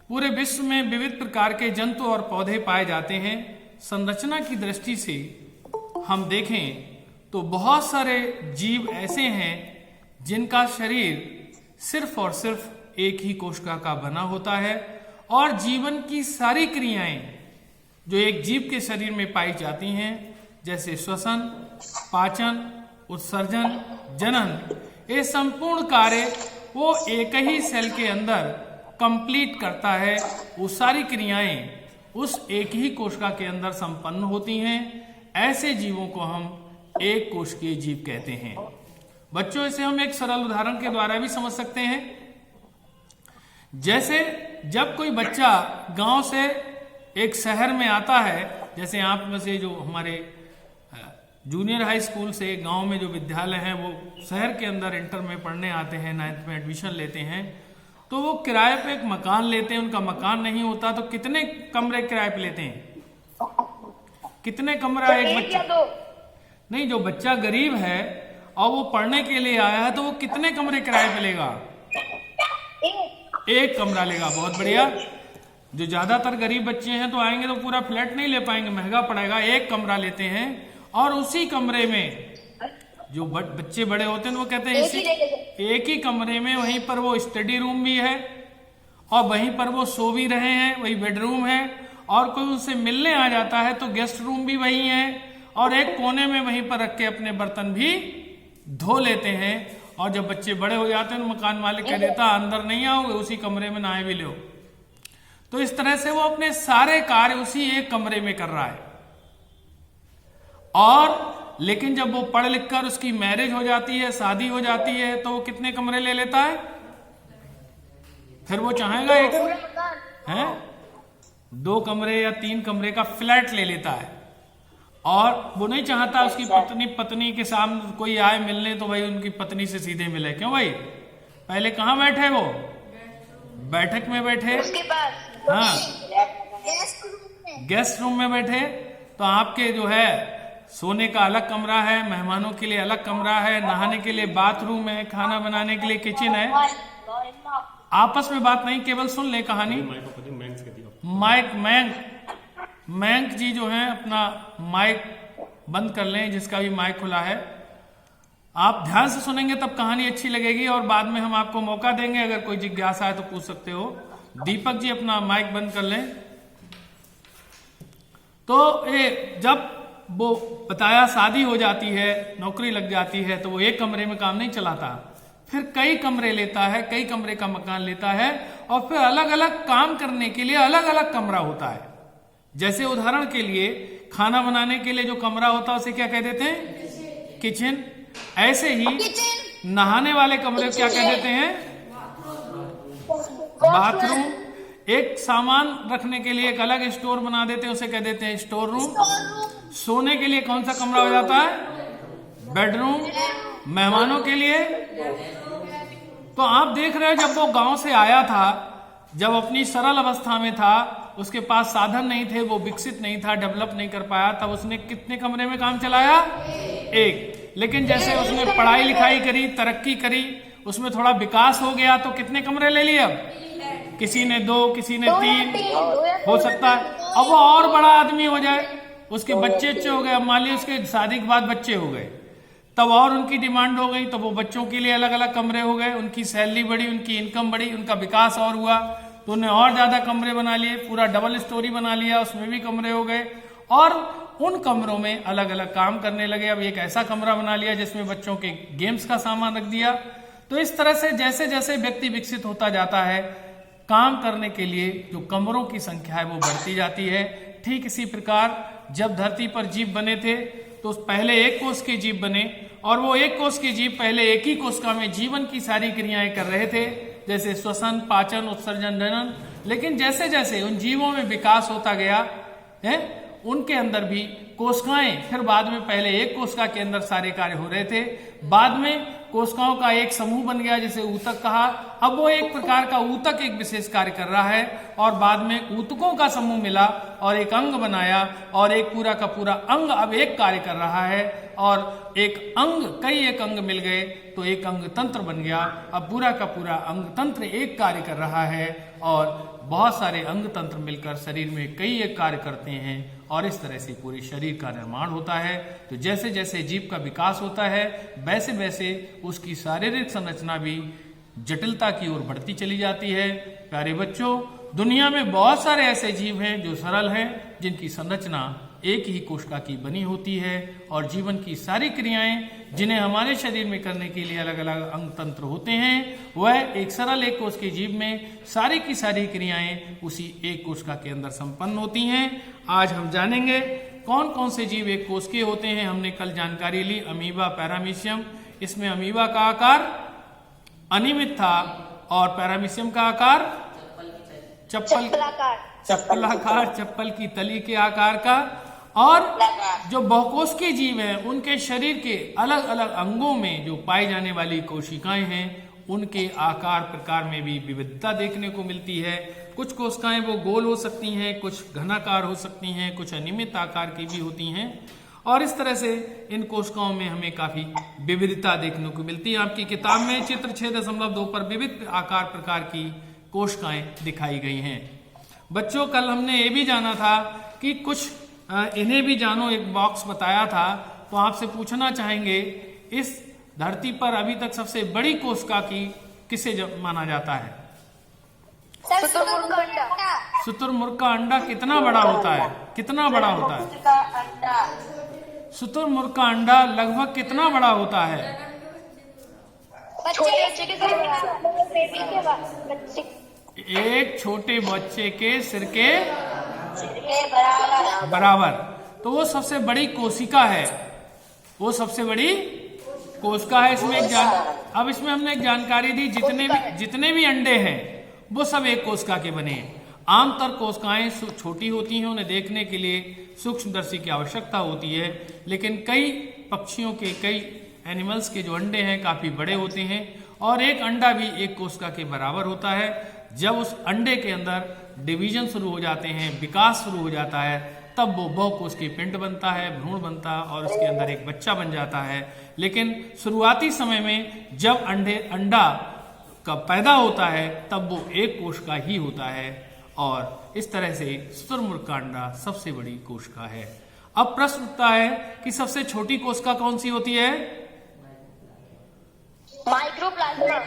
पूरे विश्व में विविध प्रकार के जंतु और पौधे पाए जाते हैं। संरचना की दृष्टि से हम देखें तो बहुत सारे जीव ऐसे हैं जिनका शरीर सिर्फ और सिर्फ एक ही कोशिका का बना होता है और जीवन की सारी क्रियाएं जो एक जीव के शरीर में पाई जाती हैं, जैसे श्वसन, पाचन, उत्सर्जन, जनन, ये संपूर्ण कार्य वो एक ही सेल के अंदर कंप्लीट करता है। वो सारी क्रियाएं उस एक ही कोशिका के अंदर संपन्न होती हैं। ऐसे जीवों को हम एक कोशिकीय जीव कहते हैं। बच्चों, इसे हम एक सरल उदाहरण के द्वारा भी समझ सकते हैं। जैसे जब कोई बच्चा गांव से एक शहर में आता है, जैसे आप में से जो हमारे जूनियर हाई स्कूल से गांव में जो विद्यालय हैं वो शहर के अंदर इंटर में पढ़ने आते हैं, 9th में एडमिशन लेते हैं, तो वो किराए पे एक मकान लेते हैं। उनका मकान नहीं होता तो कितने कमरे किराए पे लेते हैं? कितने कमरा एक बच्चा? नहीं, जो बच्चा गरीब है और वो पढ़ने के लिए आया है तो वो कितने कमरे किराए पे लेगा? एक कमरा लेगा। बहुत बढ़िया। जो ज्यादातर गरीब बच्चे हैं तो आएंगे तो पूरा फ्लैट नहीं ले पाएंगे, महंगा पड़ेगा। एक कमरा लेते हैं और उसी कमरे में जो बच्चे बड़े होते हैं वो कहते हैं इसी एक ही कमरे में वहीं पर वो स्टडी रूम भी है और वहीं पर वो सो भी रहे हैं, वही बेडरूम है, और कोई उनसे मिलने आ जाता है तो गेस्ट रूम भी वही है, और एक कोने में वहीं पर रख के अपने बर्तन भी धो लेते हैं। और जब बच्चे बड़े हो जाते हैं तो मकान मालिक कह देता अंदर नहीं आओगे, उसी कमरे में नहाए भी लो। तो इस तरह से वो अपने सारे कार्य उसी एक कमरे में कर रहा है। और लेकिन जब वो पढ़ लिख कर उसकी मैरिज हो जाती है, शादी हो जाती है, तो वो कितने कमरे ले लेता है? फिर वो चाहेगा एक है 2 कमरे या 3 कमरे का फ्लैट ले लेता है। और वो नहीं चाहता उसकी पत्नी के सामने कोई आए मिलने तो भाई उनकी पत्नी से सीधे मिले। क्यों भाई? पहले कहाँ बैठे वो? बैठक में बैठे, हाँ, गेस्ट रूम में बैठे। तो आपके जो है सोने का अलग कमरा है, मेहमानों के लिए अलग कमरा है, नहाने के लिए बाथरूम है, खाना बनाने के लिए किचन है। आपस में बात नहीं, केवल सुन ले कहानी। मैंक जी जो है अपना माइक बंद कर लें, जिसका भी माइक खुला है। आप ध्यान से सुनेंगे तब कहानी अच्छी लगेगी और बाद में हम आपको मौका देंगे, अगर कोई जिज्ञासा है तो पूछ सकते हो। दीपक जी अपना माइक बंद कर लें। तो जब वो बताया शादी हो जाती है, नौकरी लग जाती है, तो वो एक कमरे में काम नहीं चलाता, फिर कई कमरे लेता है, कई कमरे का मकान लेता है और फिर अलग अलग काम करने के लिए अलग अलग कमरा होता है। जैसे उदाहरण के लिए खाना बनाने के लिए जो कमरा होता है उसे क्या कह देते हैं? किचन। ऐसे ही नहाने वाले कमरे को क्या कह देते हैं? बाथरूम। एक सामान रखने के लिए एक अलग स्टोर बना देते हैं, उसे कह देते हैं स्टोर रूम। सोने के लिए कौन सा कमरा हो जाता है? बेडरूम। मेहमानों के लिए। तो आप देख रहे हो जब वो गांव से आया था, जब अपनी सरल अवस्था में था, उसके पास साधन नहीं थे, वो विकसित नहीं था, डेवलप नहीं कर पाया, तब उसने कितने कमरे में काम चलाया? एक। लेकिन जैसे उसने पढ़ाई लिखाई करी, तरक्की करी, उसमें थोड़ा विकास हो गया तो कितने कमरे ले लिए? अब किसी ने 2, किसी ने 3, हो सकता है अब वो और बड़ा आदमी हो जाए, उसके बच्चे हो गए। अब मान लीजिए उसके शादी के बाद बच्चे हो गए, तब और उनकी डिमांड हो गई, तो वो बच्चों के लिए अलग अलग कमरे हो गए, उनकी सैलरी बढ़ी, उनकी इनकम बढ़ी, उनका विकास और हुआ, तो उन्हें और ज्यादा कमरे बना लिए, पूरा डबल स्टोरी बना लिया, उसमें भी कमरे हो गए और उन कमरों में अलग अलग काम करने लगे। अब एक ऐसा कमरा बना लिया जिसमें बच्चों के गेम्स का सामान रख दिया। तो इस तरह से जैसे जैसे व्यक्ति विकसित होता जाता है, काम करने के लिए जो कमरों की संख्या है वो बढ़ती जाती है। ठीक इसी प्रकार जब धरती पर जीव बने थे तो पहले एक कोष के जीव बने, और वो एक कोष के जीव पहले एक ही कोशिका में जीवन की सारी क्रियाएं कर रहे थे, जैसे श्वसन, पाचन, उत्सर्जन, जनन। लेकिन जैसे जैसे उन जीवों में विकास होता गया है, उनके अंदर भी कोशिकाएं, फिर बाद में पहले एक कोशिका के अंदर सारे कार्य हो रहे थे, बाद में कोशिकाओं का एक समूह बन गया जिसे ऊतक कहा। अब वो एक प्रकार का ऊतक एक विशेष कार्य कर रहा है, और बाद में ऊतकों का समूह मिला और एक अंग बनाया, और एक पूरा का पूरा अंग अब एक कार्य कर रहा है, और एक अंग कई एक अंग मिल गए तो एक अंग तंत्र बन गया। अब पूरा का पूरा अंग तंत्र एक कार्य कर रहा है और बहुत सारे अंग तंत्र मिलकर शरीर में कई एक कार्य करते हैं और इस तरह से पूरे शरीर का निर्माण होता है। तो जैसे जैसे जीव का विकास होता है वैसे वैसे उसकी शारीरिक संरचना भी जटिलता की ओर बढ़ती चली जाती है। प्यारे बच्चों, दुनिया में बहुत सारे ऐसे जीव हैं जो सरल हैं, जिनकी संरचना एक ही कोशिका की बनी होती है और जीवन की सारी क्रियाएं जिन्हें हमारे शरीर में करने के लिए अलग अलग अंग तंत्र होते हैं, वह एक सरल एक कोश के जीव में सारी की सारी क्रियाएं उसी एक कोशिका के अंदर संपन्न होती हैं। आज हम जानेंगे कौन कौन से जीव एक कोश के होते हैं। हमने कल जानकारी ली अमीबा, पैरामीशियम। इसमें अमीबा का आकार अनियमित था और पैरामीशियम का आकार चप्पलाकार, चप्पल की तली के आकार का। और जो बहुकोशिकीय जीव हैं उनके शरीर के अलग अलग अंगों में जो पाई जाने वाली कोशिकाएं हैं उनके आकार प्रकार में भी विविधता देखने को मिलती है। कुछ कोशिकाएं वो गोल हो सकती हैं, कुछ घनाकार हो सकती हैं, कुछ अनियमित आकार की भी होती हैं और इस तरह से इन कोशिकाओं में हमें काफी विविधता देखने को मिलती है। आपकी किताब में चित्र 6.2 पर विविध आकार प्रकार की कोशिकाएं दिखाई गई हैं। बच्चों, कल हमने ये भी जाना था कि कुछ इन्हें भी जानो एक बॉक्स बताया था, तो आपसे पूछना चाहेंगे इस धरती पर अभी तक सबसे बड़ी कोशिका की किसे माना जाता है? शुतुरमुर्ग का अंडा कितना बड़ा होता है? कितना बड़ा होता है? शुतुरमुर्ग का अंडा लगभग कितना बड़ा होता है? एक छोटे बच्चे के सिर के बराबर। तो वो सबसे बड़ी कोशिका है, वो सबसे बड़ी कोशिका है। इसमें अब इसमें हमने एक जानकारी दी, जितने भी अंडे हैं वो सब एक कोशिका के बने हैं। आमतौर कोशिकाएं छोटी होती हैं, उन्हें देखने के लिए सूक्ष्मदर्शी की आवश्यकता होती है, लेकिन कई पक्षियों के, कई एनिमल्स के जो अंडे हैं काफी बड़े होते हैं और एक अंडा भी एक कोशिका के बराबर होता है। जब उस अंडे के अंदर डिवीजन शुरू हो जाते हैं, विकास शुरू हो जाता है, तब वो बहुकोशिकीय पिंड बनता है, भ्रूण बनता है और उसके अंदर एक बच्चा बन जाता है। लेकिन शुरुआती समय में जब अंडा का पैदा होता है तब वो एक कोशिका ही होता है और इस तरह से शुतुरमुर्ग का अंडा सबसे बड़ी कोशिका है। अब प्रश्न उठता है कि सबसे छोटी कोशिका कौन सी होती है? माइक्रोप्लाज्मा।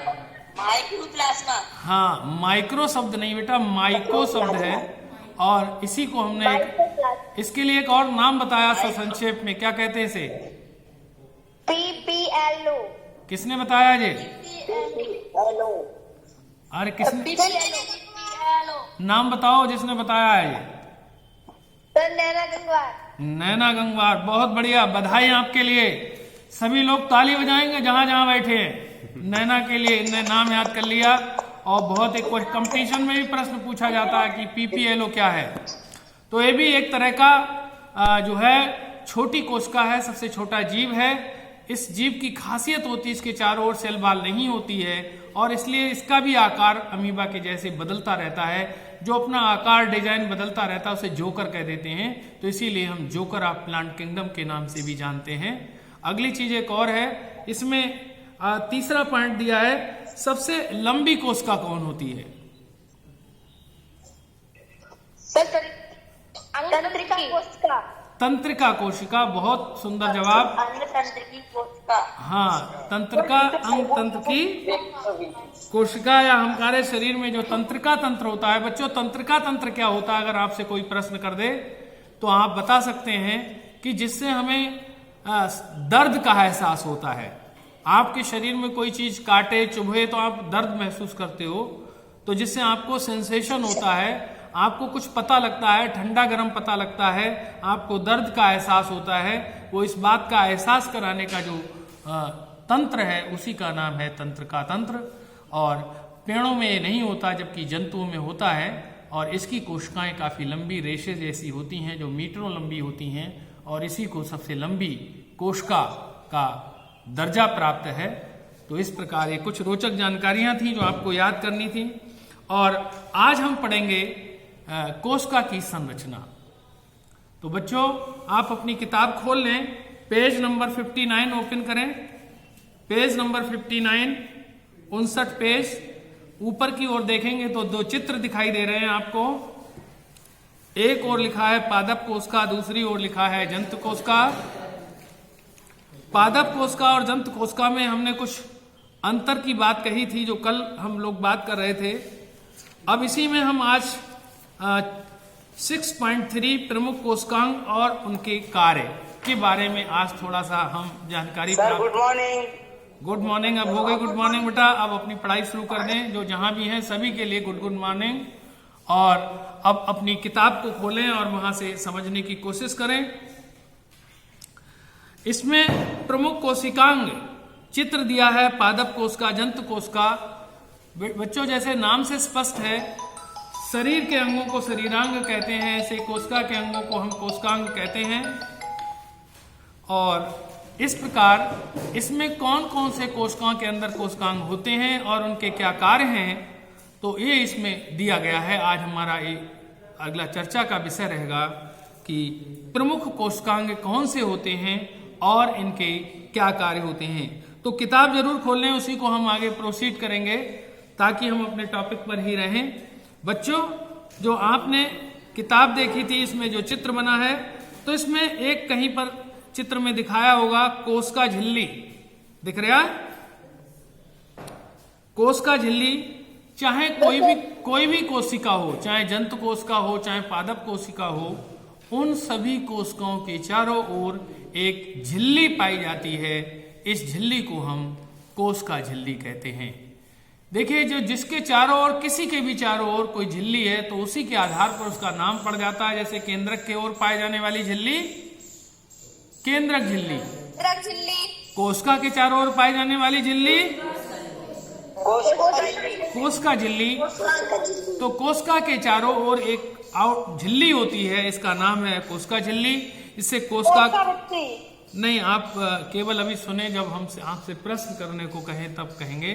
हाँ, माइक्रो शब्द नहीं बेटा, माइको शब्द है और इसी को हमने इसके लिए एक और नाम बताया संक्षेप में, क्या कहते हैं इसे? PPLO। किसने बताया ये? अरे किसने? नाम बताओ जिसने बताया है ये। नैना गंगवार। नैना गंगवार, बहुत बढ़िया, बधाई आपके लिए। सभी लोग ताली बजाएंगे जहां जहां बैठे हैं। नैना के लिए इनने नाम याद कर लिया और बहुत एक कंपटीशन में भी प्रश्न पूछा जाता है कि PPLO क्या है। तो ये भी एक तरह का जो है छोटी कोशिका है, सबसे छोटा जीव है। इस जीव की खासियत होती है इसके चारों ओर सेल बाल नहीं होती है और इसलिए इसका भी आकार अमीबा के जैसे बदलता रहता है। जो अपना आकार डिजाइन बदलता रहता है उसे जोकर कह देते हैं, तो इसीलिए हम जोकर ऑफ प्लांट किंगडम के नाम से भी जानते हैं। अगली चीज एक और है, इसमें तीसरा पॉइंट दिया है, सबसे लंबी कोशिका कौन होती है? तंत्रिका कोशिका। बहुत सुंदर जवाब। हाँ, तंत्रिका अंग तंत्र की कोशिका या हमारे शरीर में जो तंत्रिका तंत्र होता है। बच्चों, तंत्रिका तंत्र क्या होता है? अगर आपसे कोई प्रश्न कर दे तो आप बता सकते हैं कि जिससे हमें दर्द का एहसास होता है। आपके शरीर में कोई चीज काटे, चुभे तो आप दर्द महसूस करते हो, तो जिससे आपको सेंसेशन होता है, आपको कुछ पता लगता है, ठंडा गर्म पता लगता है, आपको दर्द का एहसास होता है, वो इस बात का एहसास कराने का जो तंत्र है उसी का नाम है तंत्रिका तंत्र। और पेड़ों में ये नहीं होता जबकि जंतुओं में होता है और इसकी कोशिकाएं काफी लंबी रेशे जैसी होती हैं जो मीटरों लंबी होती हैं और इसी को सबसे लंबी कोशिका का दर्जा प्राप्त है। तो इस प्रकार ये कुछ रोचक जानकारियां थी जो आपको याद करनी थी। और आज हम पढ़ेंगे कोशिका की संरचना। तो बच्चों, आप अपनी किताब खोल लें, पेज नंबर 59 ओपन करें। पेज नंबर 59, 59 पेज, ऊपर की ओर देखेंगे तो दो चित्र दिखाई दे रहे हैं आपको। एक ओर लिखा है पादप कोशिका, दूसरी ओर लिखा है जंतु कोशिका। पादप कोशिका और जंतु कोशिका में हमने कुछ अंतर की बात कही थी जो कल हम लोग बात कर रहे थे। अब इसी में हम आज 6.3 प्रमुख कोशिकांग और उनके कार्य के बारे में आज थोड़ा सा हम जानकारी sir good morning. Good morning. अब हो गई गुड मॉर्निंग बेटा, अब अपनी पढ़ाई शुरू कर दें। जो जहां भी हैं सभी के लिए गुड गुड मॉर्निंग। और अब अपनी किताब को खोलें और वहां से समझने की कोशिश करें। इसमें प्रमुख कोशिकांग चित्र दिया है पादप कोशिका, जंतु कोशिका। बच्चों जैसे नाम से स्पष्ट है, शरीर के अंगों को शरीरांग कहते हैं, ऐसे कोशिका के अंगों को हम कोशिकांग कहते हैं। और इस प्रकार इसमें कौन कौन से कोशिकाओं के अंदर कोशिकांग होते हैं और उनके क्या कार्य हैं, तो ये इसमें दिया गया है। आज हमारा ये अगला चर्चा का विषय रहेगा कि प्रमुख कोशिकांग कौन से होते हैं और इनके क्या कार्य होते हैं। तो किताब जरूर खोल लें, उसी को हम आगे प्रोसीड करेंगे ताकि हम अपने टॉपिक पर ही रहें। बच्चों जो आपने किताब देखी थी, इसमें जो चित्र बना है, तो इसमें एक कहीं पर चित्र में दिखाया होगा कोशिका झिल्ली, दिख रहा है? कोशिका झिल्ली, चाहे कोई भी कोशिका हो, चाहे जंतु कोशिका हो, चाहे पादप कोशिका हो, उन सभी कोशिकाओं के चारों ओर एक झिल्ली पाई जाती है। इस झिल्ली को हम कोशिका झिल्ली कहते हैं। देखिए, जो जिसके चारों ओर, किसी के भी चारों ओर कोई झिल्ली है तो उसी के आधार पर उसका नाम पड़ जाता है। जैसे केंद्रक के ओर पाए जाने वाली झिल्ली केंद्रक झिल्ली, कोशिका के चारों ओर पाई जाने वाली झिल्ली कोशिका झिल्ली। तो कोशिका के चारों ओर एक झिल्ली होती है, इसका नाम है कोशिका झिल्ली। इससे कोशिका नहीं, आप केवल अभी सुने, जब हमसे आपसे प्रश्न करने को कहें तब कहेंगे।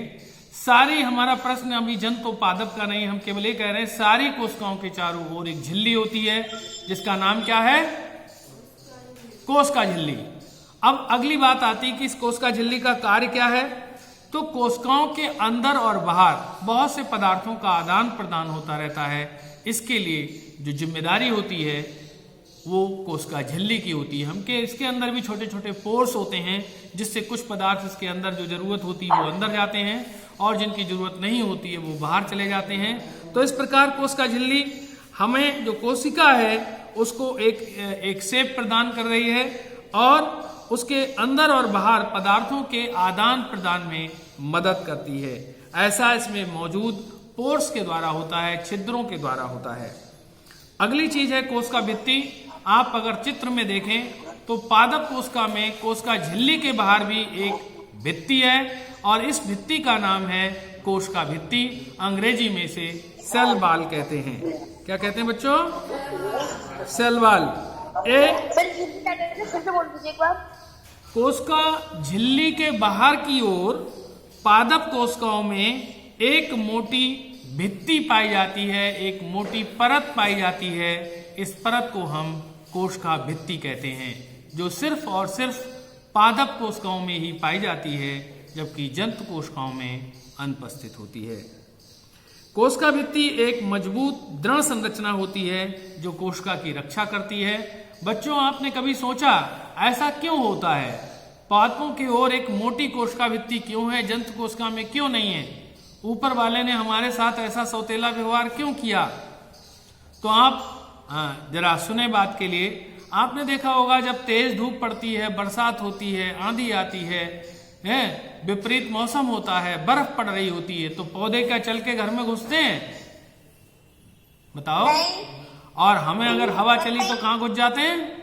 सारी हमारा प्रश्न अभी जंतु पादप का नहीं, हम केवल ये कह रहे हैं सारी कोशिकाओं के चारों ओर एक झिल्ली होती है जिसका नाम क्या है? कोशिका झिल्ली। अब अगली बात आती है कि इस कोशिका झिल्ली का कार्य क्या है। तो कोशिकाओं के अंदर और बाहर बहुत से पदार्थों का आदान प्रदान होता रहता है। इसके लिए जो जिम्मेदारी होती है वो कोशिका झिल्ली की होती है। इसके अंदर भी छोटे छोटे पोर्स होते हैं जिससे कुछ पदार्थ इसके अंदर जो जरूरत होती है वो अंदर जाते हैं और जिनकी जरूरत नहीं होती है वो बाहर चले जाते हैं। तो इस प्रकार कोशिका झिल्ली हमें, जो कोशिका है, उसको एक शेप प्रदान कर रही है और उसके अंदर और बाहर पदार्थों के आदान प्रदान में मदद करती है। ऐसा इसमें मौजूद पोर्स के द्वारा होता है, छिद्रों के द्वारा होता है। अगली चीज है कोशिका भित्ति। आप अगर चित्र में देखें तो पादप कोशिका में कोशिका झिल्ली के बाहर भी एक भित्ति है और इस भित्ति का नाम है कोशिका भित्ति। अंग्रेजी में से सेल वॉल कहते हैं। क्या कहते हैं बच्चों? Cell wall. कोशिका झिल्ली के बाहर की ओर पादप कोशिकाओं में एक मोटी भित्ति पाई जाती है, एक मोटी परत पाई जाती है। इस परत को हम कोशिका भित्ति कहते हैं, जो सिर्फ और सिर्फ पादप कोशिकाओं में ही पाई जाती है, जबकि जंतु कोशिकाओं में अनुपस्थित होती है। कोशिका भित्ति एक मजबूत दृढ़ संरचना होती है जो कोशिका की रक्षा करती है। बच्चों, आपने कभी सोचा ऐसा क्यों होता है? पादपों की ओर एक मोटी कोशिका भित्ति क्यों है, जंतु कोशिका में क्यों नहीं है? ऊपर वाले ने हमारे साथ ऐसा सौतेला व्यवहार क्यों किया? तो आप जरा सुने बात के लिए। आपने देखा होगा जब तेज धूप पड़ती है, बरसात होती है, आंधी आती है, विपरीत मौसम होता है, बर्फ पड़ रही होती है, तो पौधे क्या चल के घर में घुसते हैं? बताओ। और हमें अगर हवा चली तो कहाँ घुस जाते हैं?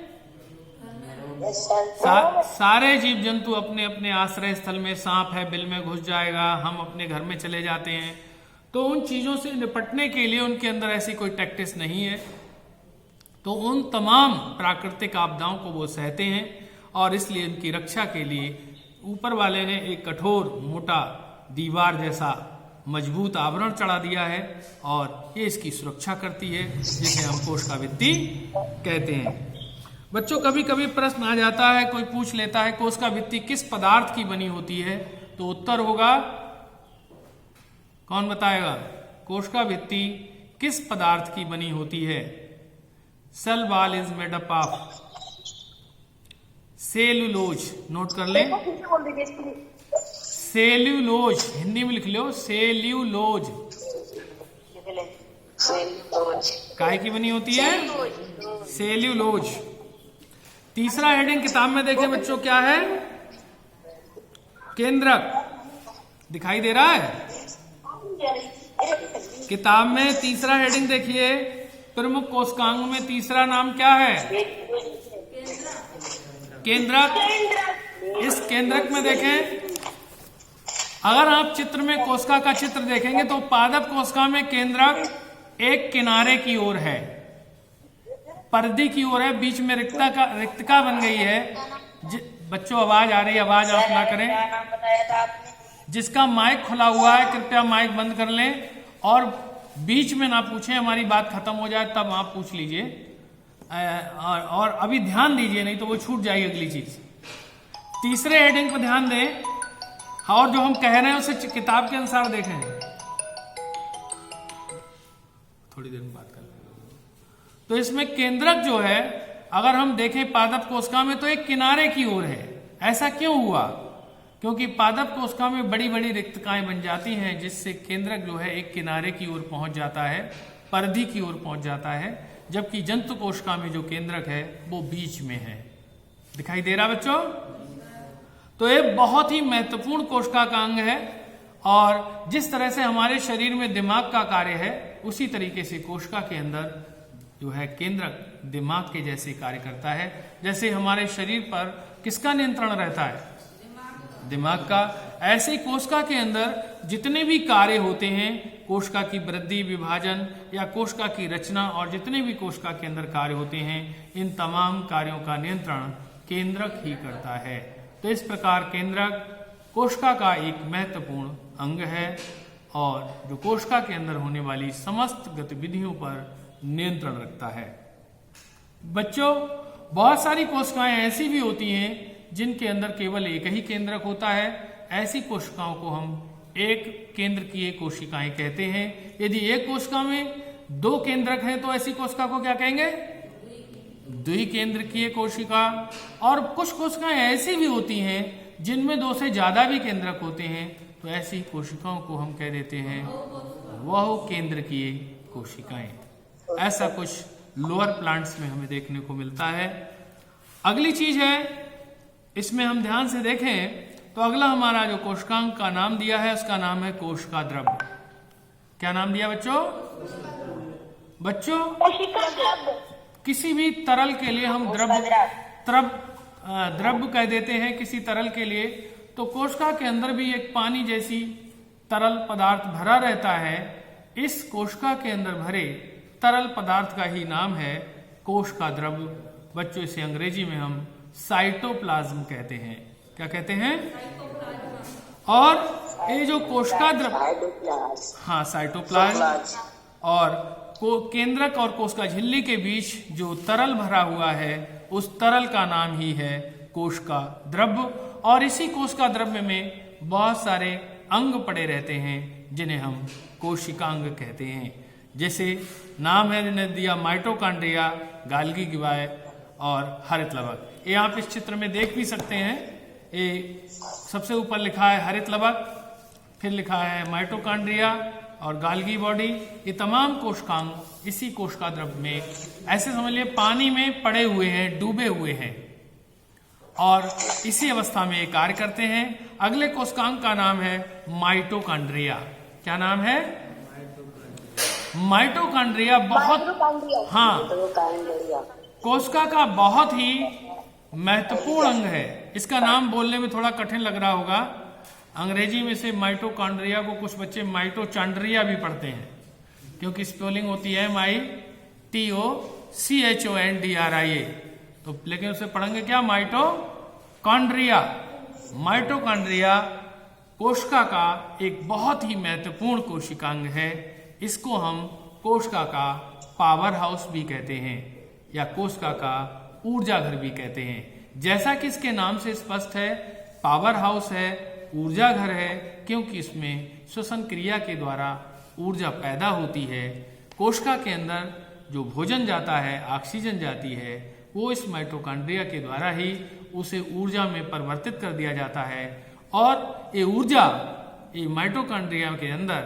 सारे जीव जंतु अपने अपने आश्रय स्थल में, सांप है बिल में घुस जाएगा, हम अपने घर में चले जाते हैं। तो उन चीजों से निपटने के लिए उनके अंदर ऐसी कोई टैक्टिस नहीं है। तो उन तमाम प्राकृतिक आपदाओं को वो सहते हैं और इसलिए उनकी रक्षा के लिए ऊपर वाले ने एक कठोर मोटा दीवार जैसा मजबूत आवरण चढ़ा दिया है और ये इसकी सुरक्षा करती है, जिसे हम कोशिका भित्ति कहते हैं। बच्चों, कभी कभी प्रश्न आ जाता है, कोई पूछ लेता है कोशिका भित्ति किस पदार्थ की बनी होती है, तो उत्तर होगा कौन बताएगा? कोशिका भित्ति किस पदार्थ की बनी होती है? Cell wall is made up of cellulose. Note कर लें, सेल्यूलोज, हिंदी में लिख लो सेल्यूलोज। काहे की बनी होती है? सेल्यूलोज। तीसरा हेडिंग किताब में देखें बच्चों क्या है? केंद्रक। दिखाई दे रहा है? किताब में तीसरा हेडिंग देखिए, प्रमुख कोशिकांग में तीसरा नाम क्या है? केंद्रक। इस केंद्रक में देखें, अगर आप चित्र में कोशिका का चित्र देखेंगे तो पादप कोशिका में केंद्रक एक किनारे की ओर है, परिधि की ओर है, बीच में रिक्तका बन गई है। बच्चों आवाज आ रही है, आवाज आप ना करें। जिसका माइक खुला हुआ है कृपया माइक बंद कर लें और बीच में ना पूछें, हमारी बात खत्म हो जाए तब आप पूछ लीजिए, और अभी ध्यान दीजिए नहीं तो वो छूट जाएगी अगली चीज। तीसरे हेडिंग पर ध्यान दें और जो हम कह रहे हैं उसे किताब के अनुसार देखें। थोड़ी देर में बात कर लेंगे। तो इसमें केंद्रक जो है, अगर हम देखें पादप कोशिका में तो एक किनारे की ओर है। ऐसा क्यों हुआ? क्योंकि पादप कोशिका में बड़ी बड़ी रिक्तकाएं बन जाती हैं, जिससे केंद्रक जो है एक किनारे की ओर पहुंच जाता है, परिधि की ओर पहुंच जाता है, जबकि जंतु कोशिका में जो केंद्रक है वो बीच में है। दिखाई दे रहा बच्चों? तो ये बहुत ही महत्वपूर्ण कोशिका का अंग है, और जिस तरह से हमारे शरीर में दिमाग का कार्य है उसी तरीके से कोशिका के अंदर जो है केंद्रक दिमाग के जैसे कार्य करता है। जैसे हमारे शरीर पर किसका नियंत्रण रहता है? दिमाग का। ऐसे ही कोशिका के अंदर जितने भी कार्य होते हैं, कोशिका की वृद्धि, विभाजन या कोशिका की रचना, और जितने भी कोशिका के अंदर कार्य होते हैं, इन तमाम कार्यों का नियंत्रण केंद्रक ही करता है। तो इस प्रकार केंद्रक कोशिका का एक महत्वपूर्ण अंग है और जो कोशिका के अंदर होने वाली समस्त गतिविधियों पर नियंत्रण रखता है। बच्चों, बहुत सारी कोशिकाएं ऐसी भी होती हैं जिनके अंदर केवल एक ही केंद्रक होता है। ऐसी कोशिकाओं को हम एक केंद्रकीय कोशिकाएं कहते हैं। यदि एक कोशिका में दो केंद्रक हैं तो ऐसी कोशिका को क्या कहेंगे? द्विकेंद्रकीय कोशिका। और कुछ कोशिकाएं ऐसी भी होती हैं जिनमें दो से ज्यादा भी केंद्रक होते हैं, तो ऐसी कोशिकाओं को हम कह देते हैं बहुकेंद्रकीय कोशिकाएं। ऐसा कुछ लोअर प्लांट्स में हमें देखने को मिलता है। अगली चीज है, इसमें हम ध्यान से देखें तो अगला हमारा जो कोशिकांग का नाम दिया है उसका नाम है कोशिका द्रव्य। क्या नाम दिया बच्चों? किसी भी तरल के लिए हम द्रव्य कह देते हैं किसी तरल के लिए। तो कोशिका के अंदर भी एक पानी जैसी तरल पदार्थ भरा रहता है। इस कोशिका के अंदर भरे तरल पदार्थ का ही नाम है कोशिका द्रव्य। बच्चों, इसे अंग्रेजी में हम साइटोप्लाज्म कहते हैं। क्या कहते हैं? और ये जो कोशिका द्रव्य, हाँ साइटोप्लाज्म, और केंद्रक और कोशिका झिल्ली के बीच जो तरल भरा हुआ है उस तरल का नाम ही है कोशिका द्रव्य। और इसी कोशिका द्रव्य में बहुत सारे अंग पड़े रहते हैं जिन्हें हम कोशिकांग कहते हैं। जैसे नाम है जिन्हें दिया माइटोकॉन्ड्रिया, गाल्गी गिवाय और हरित लवक। ये आप इस चित्र में देख भी सकते हैं। ये सबसे ऊपर लिखा है हरित लवक, फिर लिखा है माइटोकॉन्ड्रिया और गाल्गी बॉडी। ये तमाम कोशिकांग इसी कोशिका द्रव्य में, ऐसे समझ लिए पानी में पड़े हुए हैं, डूबे हुए हैं, और इसी अवस्था में ये कार्य करते हैं। अगले कोशिकांग का नाम है माइटोकॉन्ड्रिया। क्या नाम है? माइटोकॉन्ड्रिया। बहुत, हाँ, कोशिका का बहुत ही महत्वपूर्ण अंग है। इसका नाम बोलने में थोड़ा कठिन लग रहा होगा। अंग्रेजी में से माइटोकॉन्ड्रिया को कुछ बच्चे माइटोचॉन्ड्रिया भी पढ़ते हैं, क्योंकि स्पेलिंग होती है MITOCHONDRIA। तो लेकिन उसे पढ़ेंगे क्या? माइटोकॉन्ड्रिया। माइटोकॉन्ड्रिया कोशिका का एक बहुत ही महत्वपूर्ण कोशिकांग है। इसको हम कोशिका का पावर हाउस भी कहते हैं या कोशिका का ऊर्जा घर भी कहते हैं। जैसा कि इसके नाम से स्पष्ट है, पावर हाउस है, ऊर्जा घर है, क्योंकि इसमें श्वसन क्रिया के द्वारा ऊर्जा पैदा होती है। कोशिका के अंदर जो भोजन जाता है, ऑक्सीजन जाती है, वो इस माइटोकॉन्ड्रिया के द्वारा ही उसे ऊर्जा में परिवर्तित कर दिया जाता है और ये ऊर्जा ये माइटोकॉन्ड्रिया के अंदर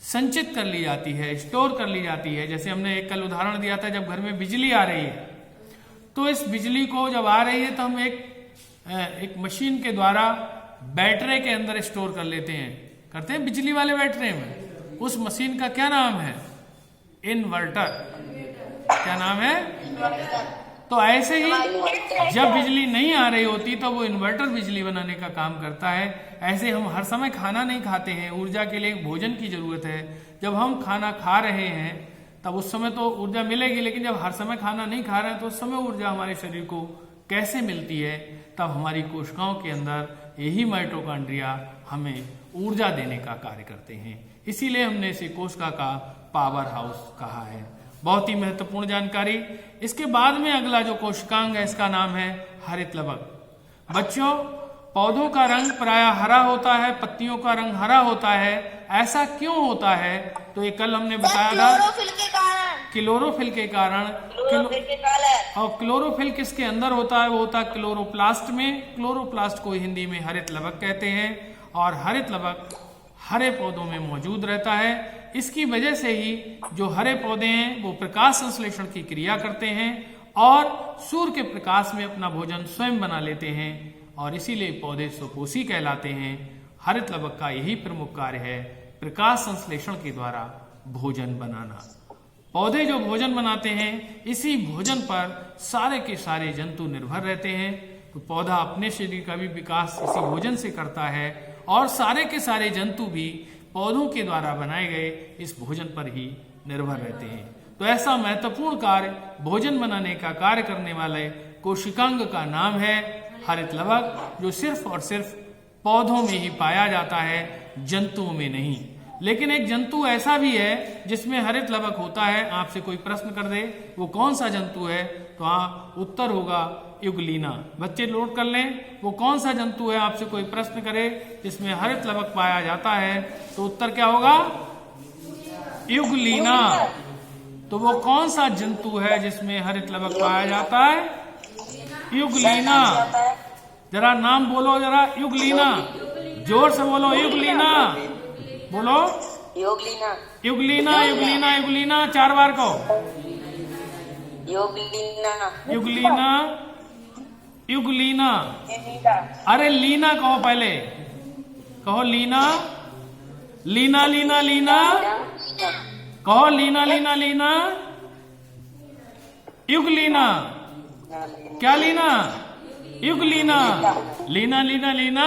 संचित कर ली जाती है, स्टोर कर ली जाती है। जैसे हमने एक कल उदाहरण दिया था, जब घर में बिजली आ रही है तो इस बिजली को जब आ रही है तो हम एक मशीन के द्वारा बैटरी के अंदर स्टोर कर लेते हैं, करते हैं बिजली वाले बैटरी में। उस मशीन का क्या नाम है? इन्वर्टर। क्या नाम है? तो ऐसे ही जब बिजली नहीं आ रही होती तो वो इन्वर्टर बिजली बनाने का काम करता है। ऐसे हम हर समय खाना नहीं खाते हैं, ऊर्जा के लिए भोजन की जरूरत है। जब हम खाना खा रहे हैं तब उस समय तो ऊर्जा मिलेगी, लेकिन जब हर समय खाना नहीं खा रहे हैं तो उस समय ऊर्जा हमारे शरीर को कैसे मिलती है? तब हमारी कोशिकाओं के अंदर यही माइटोकॉन्ड्रिया हमें ऊर्जा देने का कार्य करते हैं। इसीलिए हमने इसे कोशिका का पावर हाउस कहा है। बहुत ही महत्वपूर्ण जानकारी। इसके बाद में अगला जो कोशिकांग है इसका नाम है हरित लवक। बच्चों, पौधों का रंग प्रायः हरा होता है, पत्तियों का रंग हरा होता है। ऐसा क्यों होता है? तो ये कल हमने बताया था, क्लोरोफिल के कारण। क्लोरोफिल के कारण। और क्लोरोफिल किसके अंदर होता है? वो होता है क्लोरोप्लास्ट में। क्लोरोप्लास्ट को हिंदी में हरित लवक कहते हैं और हरित लवक हरे पौधों में मौजूद रहता है। इसकी वजह से ही जो हरे पौधे हैं वो प्रकाश संश्लेषण की क्रिया करते हैं और सूर्य के प्रकाश में अपना भोजन स्वयं बना लेते हैं और इसीलिए पौधे स्वपोषी कहलाते हैं। हरित लवक का यही प्रमुख कार्य है, प्रकाश संश्लेषण के द्वारा भोजन बनाना। पौधे जो भोजन बनाते हैं, इसी भोजन पर सारे के सारे जंतु निर्भर रहते हैं। तो पौधा अपने शरीर का भी विकास इसी भोजन से करता है और सारे के सारे जंतु भी पौधों के द्वारा बनाए गए इस भोजन पर ही निर्भर रहते हैं। तो ऐसा महत्वपूर्ण कार्य भोजन बनाने का कार्य करने वाले कोशिकांग का नाम है हरित लवक, जो सिर्फ और सिर्फ पौधों में ही पाया जाता है, जंतुओं में नहीं। लेकिन एक जंतु ऐसा भी है जिसमें हरित लवक होता है। आपसे कोई प्रश्न कर दे वो कौन सा जंतु है, तो उत्तर होगा युगलीना। बच्चे नोट कर लें, वो कौन सा जंतु है। आपसे कोई प्रश्न करे जिसमें हरित लवक पाया जाता है तो उत्तर क्या होगा? युगलीना। तो वो कौन सा जंतु है जिसमें हरित लवक पाया जाता है? युगलीना। जरा नाम बोलो जरा, युगलीना। जोर से बोलो, युगलीना बोलो। योगलीना, युगलीना, युगलीना, युगलीना 4 बार कहो। योगलीना, युगलीना, युगलीना। अरे लीना कहो, पहले कहो लीना, लीना, लीना, लीना कहो, लीना, लीना, लीना। युगलीना। क्या लीना? युगलीना। लीना, लीना, लीना।